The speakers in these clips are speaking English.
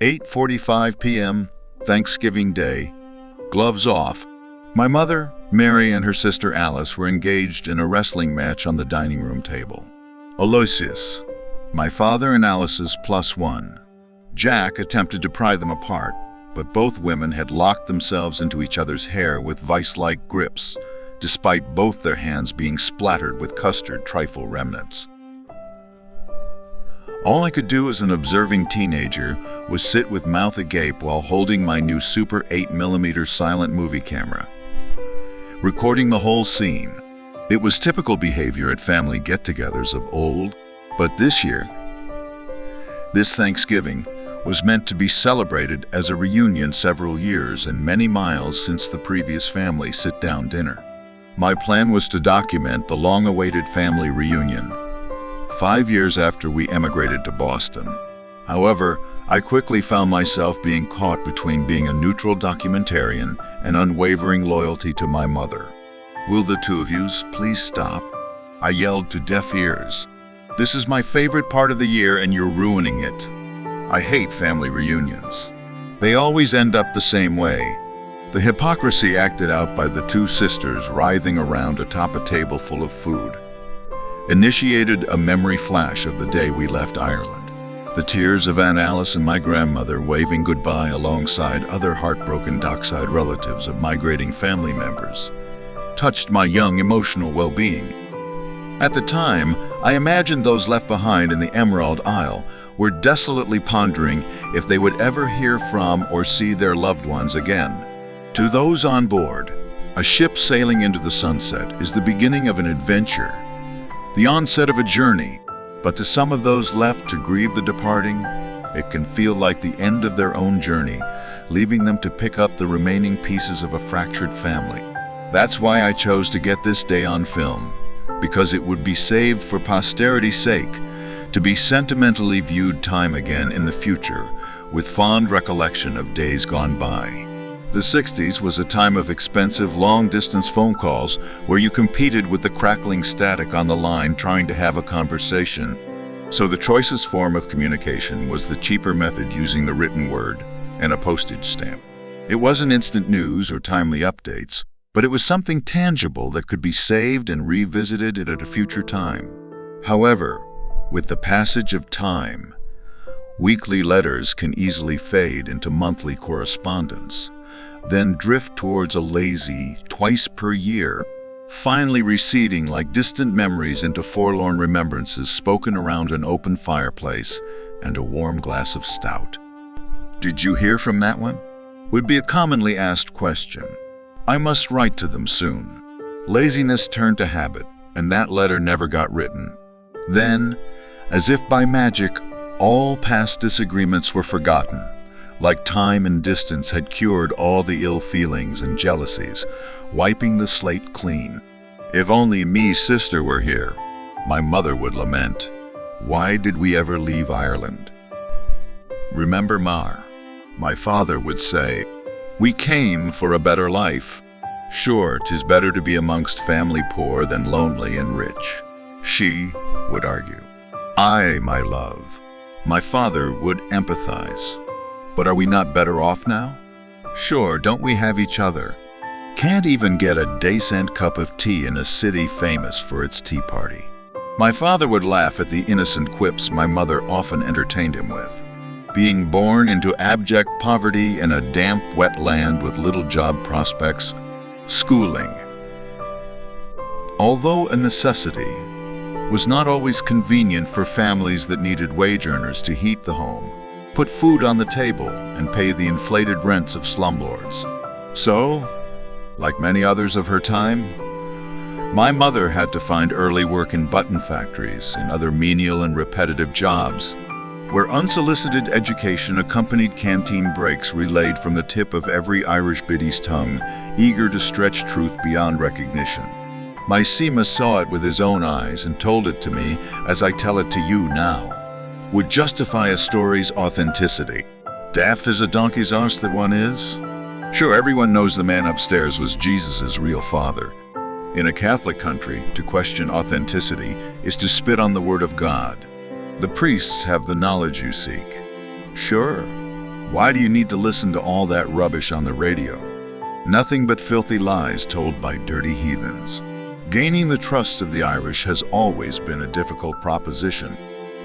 8:45 p.m., Thanksgiving Day. Gloves off. My mother, Mary, and her sister Alice were engaged in a wrestling match on the dining room table. Aloysius, my father and Alice's +1. Jack attempted to pry them apart, but both women had locked themselves into each other's hair with vice-like grips, despite both their hands being splattered with custard trifle remnants. All I could do as an observing teenager was sit with mouth agape while holding my new Super 8mm silent movie camera, recording the whole scene. It was typical behavior at family get-togethers of old, but this year, this Thanksgiving, was meant to be celebrated as a reunion several years and many miles since the previous family sit-down dinner. My plan was to document the long-awaited family reunion, 5 years after we emigrated to Boston. However, I quickly found myself being caught between being a neutral documentarian and unwavering loyalty to my mother. "Will the two of yous please stop?" I yelled to deaf ears. "This is my favorite part of the year and you're ruining it." I hate family reunions. They always end up the same way. The hypocrisy acted out by the two sisters writhing around atop a table full of food initiated a memory flash of the day we left Ireland. The tears of Aunt Alice and my grandmother waving goodbye alongside other heartbroken dockside relatives of migrating family members touched my young emotional well-being. At the time, I imagined those left behind in the Emerald Isle were desolately pondering if they would ever hear from or see their loved ones again. To those on board, a ship sailing into the sunset is the beginning of an adventure, the onset of a journey, but to some of those left to grieve the departing, it can feel like the end of their own journey, leaving them to pick up the remaining pieces of a fractured family. That's why I chose to get this day on film, because it would be saved for posterity's sake, to be sentimentally viewed time again in the future, with fond recollection of days gone by. The 60s was a time of expensive, long-distance phone calls where you competed with the crackling static on the line trying to have a conversation. So the choicest form of communication was the cheaper method using the written word and a postage stamp. It wasn't instant news or timely updates, but it was something tangible that could be saved and revisited at a future time. However, with the passage of time, weekly letters can easily fade into monthly correspondence, then drift towards a lazy, twice per year, finally receding like distant memories into forlorn remembrances spoken around an open fireplace and a warm glass of stout. "Did you hear from that one?" would be a commonly asked question. I must write to them soon. Laziness turned to habit, and that letter never got written. Then, as if by magic, all past disagreements were forgotten, like time and distance had cured all the ill feelings and jealousies, wiping the slate clean. "If only me's sister were here," my mother would lament. "Why did we ever leave Ireland?" "Remember Mar," my father would say. "We came for a better life. Sure, 'tis better to be amongst family poor than lonely and rich," she would argue. "Aye, my love," my father would empathize. "But are we not better off now? Sure, don't we have each other? Can't even get a decent cup of tea in a city famous for its tea party." My father would laugh at the innocent quips my mother often entertained him with. Being born into abject poverty in a damp, wet land with little job prospects, schooling, although a necessity, was not always convenient for families that needed wage earners to heat the home, put food on the table, and pay the inflated rents of slumlords. So, like many others of her time, my mother had to find early work in button factories and other menial and repetitive jobs, where unsolicited education accompanied canteen breaks relayed from the tip of every Irish biddy's tongue, eager to stretch truth beyond recognition. My Seamus saw it with his own eyes and told it to me as I tell it to you now. Would justify a story's authenticity. Daft as a donkey's arse that one is? Sure, everyone knows the man upstairs was Jesus' real father. In a Catholic country, to question authenticity is to spit on the word of God. The priests have the knowledge you seek. Sure, Why do you need to listen to all that rubbish on the radio? Nothing but filthy lies told by dirty heathens. Gaining the trust of the Irish has always been a difficult proposition.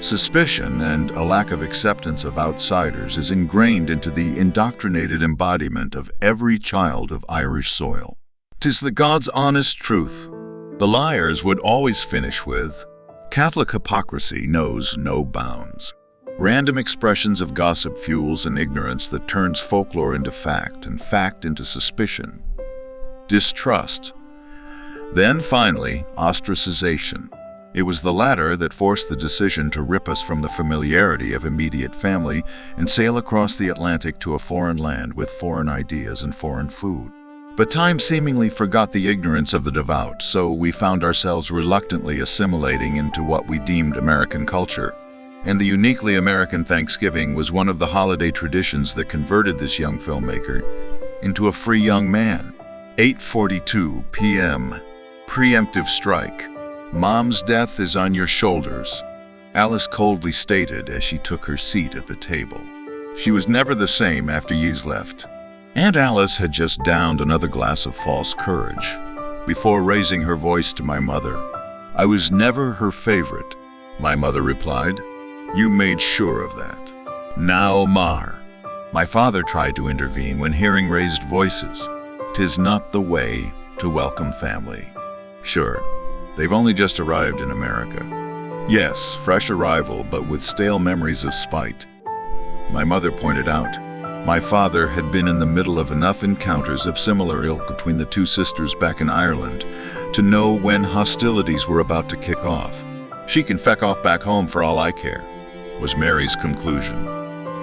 Suspicion and a lack of acceptance of outsiders is ingrained into the indoctrinated embodiment of every child of Irish soil. 'Tis the God's honest truth. The liars would always finish with, Catholic hypocrisy knows no bounds. Random expressions of gossip fuels an ignorance that turns folklore into fact and fact into suspicion. Distrust. Then finally, ostracization. It was the latter that forced the decision to rip us from the familiarity of immediate family and sail across the Atlantic to a foreign land with foreign ideas and foreign food. But time seemingly forgot the ignorance of the devout, so we found ourselves reluctantly assimilating into what we deemed American culture. And the uniquely American Thanksgiving was one of the holiday traditions that converted this young filmmaker into a free young man. 8:42 p.m. Preemptive strike. Mom's death is on your shoulders, Alice coldly stated as she took her seat at the table. She was never the same after Ye's left. Aunt Alice had just downed another glass of false courage before raising her voice to my mother. I was never her favorite, my mother replied. You made sure of that. Now, Mar. My father tried to intervene when hearing raised voices. 'Tis not the way to welcome family. Sure, they've only just arrived in America. Yes, fresh arrival, but with stale memories of spite. My mother pointed out. My father had been in the middle of enough encounters of similar ilk between the two sisters back in Ireland to know when hostilities were about to kick off. She can feck off back home for all I care, was Mary's conclusion.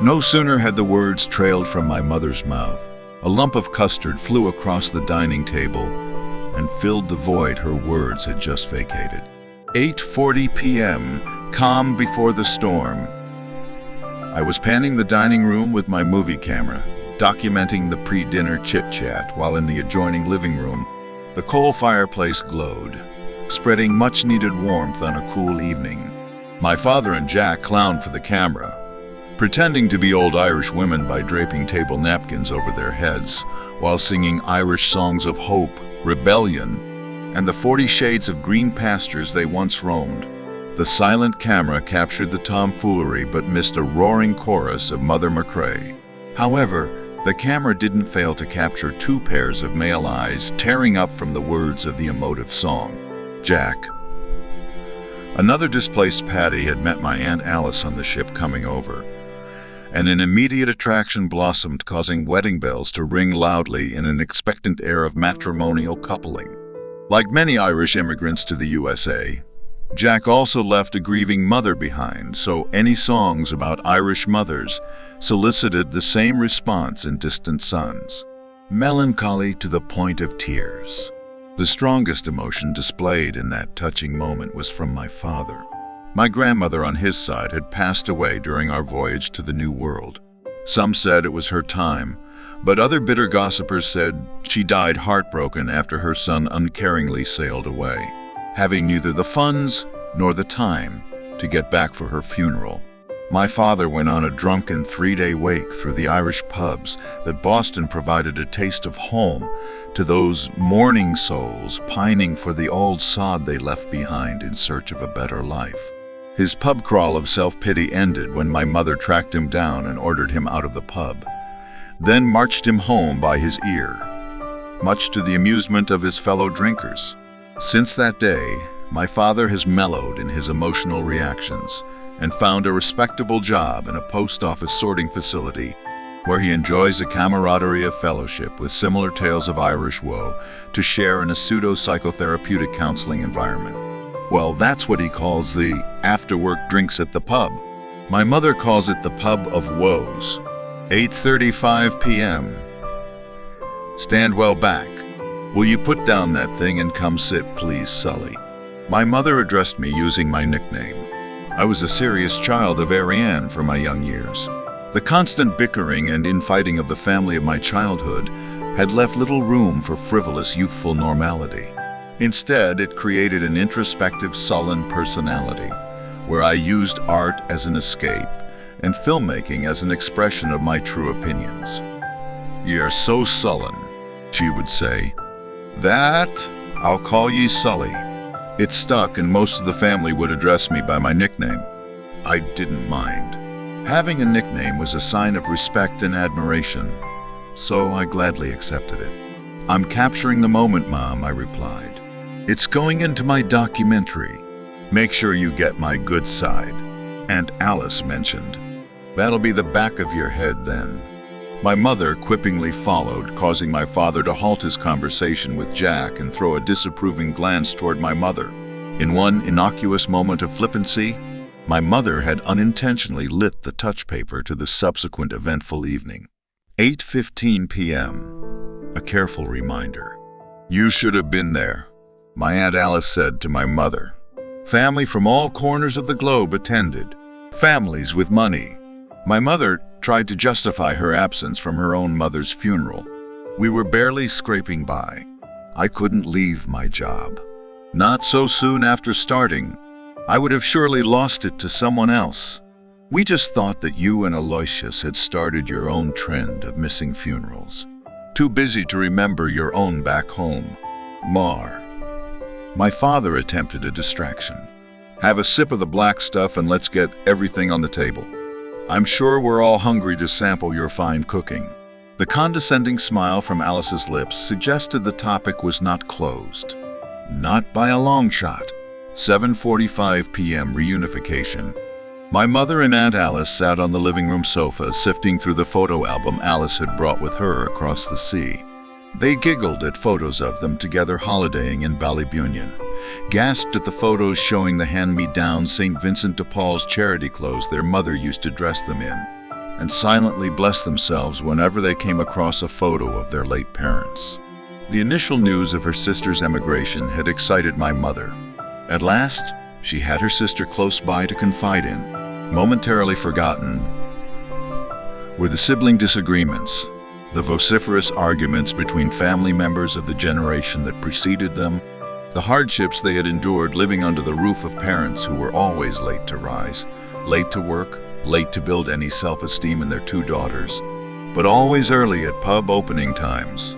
No sooner had the words trailed from my mother's mouth, a lump of custard flew across the dining table and filled the void her words had just vacated. 8:40 p.m., calm before the storm. I was panning the dining room with my movie camera, documenting the pre-dinner chit-chat while in the adjoining living room, the coal fireplace glowed, spreading much-needed warmth on a cool evening. My father and Jack clowned for the camera, pretending to be old Irish women by draping table napkins over their heads while singing Irish songs of hope, rebellion, and the 40 shades of green pastures they once roamed. The silent camera captured the tomfoolery but missed a roaring chorus of Mother McCrae. However, the camera didn't fail to capture two pairs of male eyes tearing up from the words of the emotive song. Jack. Another displaced Patty had met my Aunt Alice on the ship coming over, and an immediate attraction blossomed, causing wedding bells to ring loudly in an expectant air of matrimonial coupling. Like many Irish immigrants to the USA, Jack also left a grieving mother behind, so any songs about Irish mothers solicited the same response in distant sons. Melancholy to the point of tears. The strongest emotion displayed in that touching moment was from my father. My grandmother on his side had passed away during our voyage to the New World. Some said it was her time, but other bitter gossipers said she died heartbroken after her son uncaringly sailed away, having neither the funds nor the time to get back for her funeral. My father went on a drunken 3-day wake through the Irish pubs that Boston provided a taste of home to those mourning souls pining for the old sod they left behind in search of a better life. His pub crawl of self-pity ended when my mother tracked him down and ordered him out of the pub, then marched him home by his ear, much to the amusement of his fellow drinkers. Since that day, my father has mellowed in his emotional reactions and found a respectable job in a post office sorting facility where he enjoys a camaraderie of fellowship with similar tales of Irish woe to share in a pseudo-psychotherapeutic counseling environment. Well, that's what he calls the after-work drinks at the pub. My mother calls it the pub of woes. 8:35 p.m. Stand well back. Will you put down that thing and come sit, please, Sully? My mother addressed me using my nickname. I was a serious child of Ariane for my young years. The constant bickering and infighting of the family of my childhood had left little room for frivolous youthful normality. Instead, it created an introspective, sullen personality, where I used art as an escape and filmmaking as an expression of my true opinions. "You're so sullen," she would say. "That, I'll call ye Sully." It stuck, and most of the family would address me by my nickname. I didn't mind. Having a nickname was a sign of respect and admiration, so I gladly accepted it. "I'm capturing the moment, Mom," I replied. "It's going into my documentary. Make sure you get my good side." Aunt Alice mentioned, "That'll be the back of your head then." My mother quippingly followed, causing my father to halt his conversation with Jack and throw a disapproving glance toward my mother. In one innocuous moment of flippancy, my mother had unintentionally lit the touch paper to the subsequent eventful evening. 8:15 p.m. A careful reminder. "You should have been there," my Aunt Alice said to my mother. Family from all corners of the globe attended. Families with money. My mother tried to justify her absence from her own mother's funeral. "We were barely scraping by. I couldn't leave my job. Not so soon after starting. I would have surely lost it to someone else. We just thought that you and Aloysius had started your own trend of missing funerals. Too busy to remember your own back home. Mar." My father attempted a distraction. "Have a sip of the black stuff and let's get everything on the table. I'm sure we're all hungry to sample your fine cooking." The condescending smile from Alice's lips suggested the topic was not closed. Not by a long shot. 7:45 p.m. reunification. My mother and Aunt Alice sat on the living room sofa, sifting through the photo album Alice had brought with her across the sea. They giggled at photos of them together holidaying in Ballybunion, gasped at the photos showing the hand-me-down St. Vincent de Paul's charity clothes their mother used to dress them in, and silently blessed themselves whenever they came across a photo of their late parents. The initial news of her sister's emigration had excited my mother. At last, she had her sister close by to confide in. Momentarily forgotten were the sibling disagreements, the vociferous arguments between family members of the generation that preceded them, the hardships they had endured living under the roof of parents who were always late to rise, late to work, late to build any self-esteem in their two daughters, but always early at pub opening times.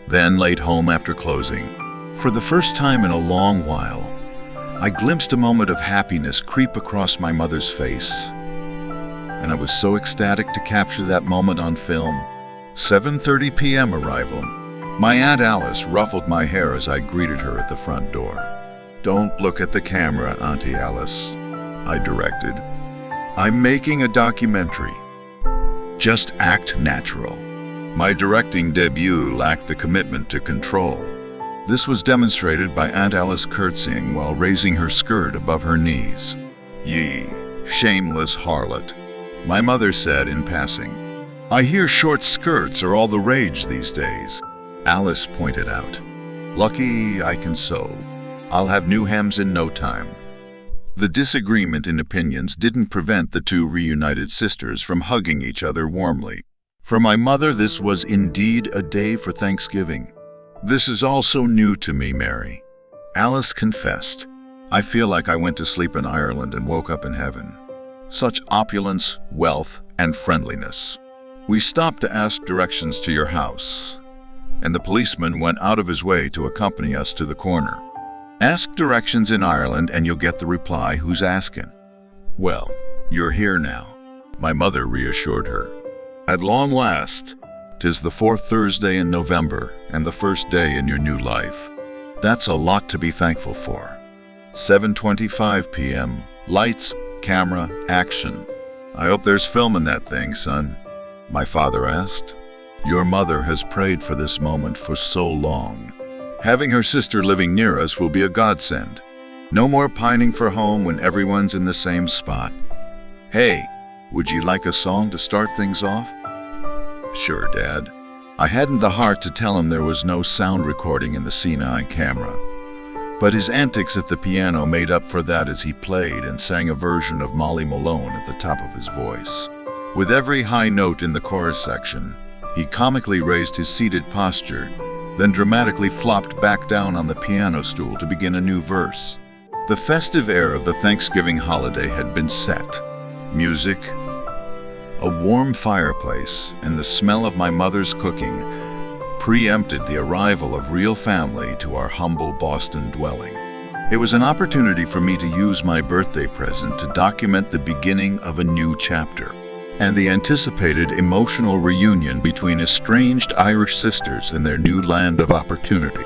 Then late home after closing. For the first time in a long while, I glimpsed a moment of happiness creep across my mother's face, and I was so ecstatic to capture that moment on film. 7:30 p.m. arrival. My Aunt Alice ruffled my hair as I greeted her at the front door. "Don't look at the camera, Auntie Alice," I directed. "I'm making a documentary. Just act natural." My directing debut lacked the commitment to control. This was demonstrated by Aunt Alice curtsying while raising her skirt above her knees. "Ye shameless harlot," my mother said in passing. "I hear short skirts are all the rage these days," Alice pointed out. "Lucky I can sew. I'll have new hems in no time." The disagreement in opinions didn't prevent the two reunited sisters from hugging each other warmly. For my mother, this was indeed a day for Thanksgiving. "This is all so new to me, Mary," Alice confessed. "I feel like I went to sleep in Ireland and woke up in heaven. Such opulence, wealth, and friendliness. We stopped to ask directions to your house, and the policeman went out of his way to accompany us to the corner. Ask directions in Ireland and you'll get the reply, 'Who's asking?' Well, you're here now," my mother reassured her. "At long last, 'tis the fourth Thursday in November and the first day in your new life. That's a lot to be thankful for." 7:25 p.m. Lights, camera, action. "I hope there's film in that thing, son," my father asked. "Your mother has prayed for this moment for so long. Having her sister living near us will be a godsend. No more pining for home when everyone's in the same spot. Hey, would you like a song to start things off?" "Sure, Dad." I hadn't the heart to tell him there was no sound recording in the C9 camera, but his antics at the piano made up for that as he played and sang a version of Molly Malone at the top of his voice. With every high note in the chorus section, he comically raised his seated posture, then dramatically flopped back down on the piano stool to begin a new verse. The festive air of the Thanksgiving holiday had been set. Music, a warm fireplace, and the smell of my mother's cooking preempted the arrival of real family to our humble Boston dwelling. It was an opportunity for me to use my birthday present to document the beginning of a new chapter and the anticipated emotional reunion between estranged Irish sisters in their new land of opportunity.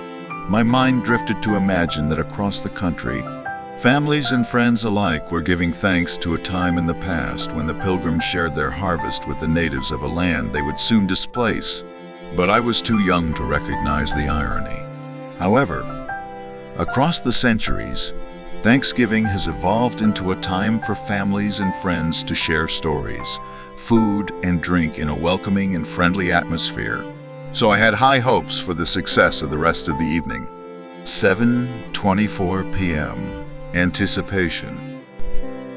My mind drifted to imagine that across the country, families and friends alike were giving thanks to a time in the past when the Pilgrims shared their harvest with the natives of a land they would soon displace. But I was too young to recognize the irony. However, across the centuries, Thanksgiving has evolved into a time for families and friends to share stories, food, and drink in a welcoming and friendly atmosphere. So I had high hopes for the success of the rest of the evening. 7:24 p.m. Anticipation.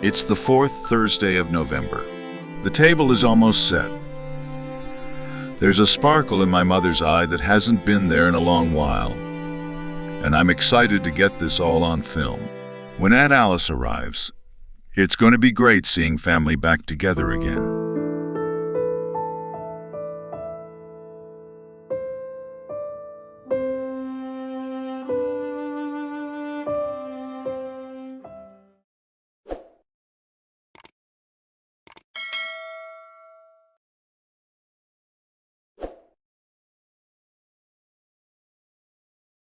It's the fourth Thursday of November. The table is almost set. There's a sparkle in my mother's eye that hasn't been there in a long while, and I'm excited to get this all on film. When Aunt Alice arrives, it's going to be great seeing family back together again.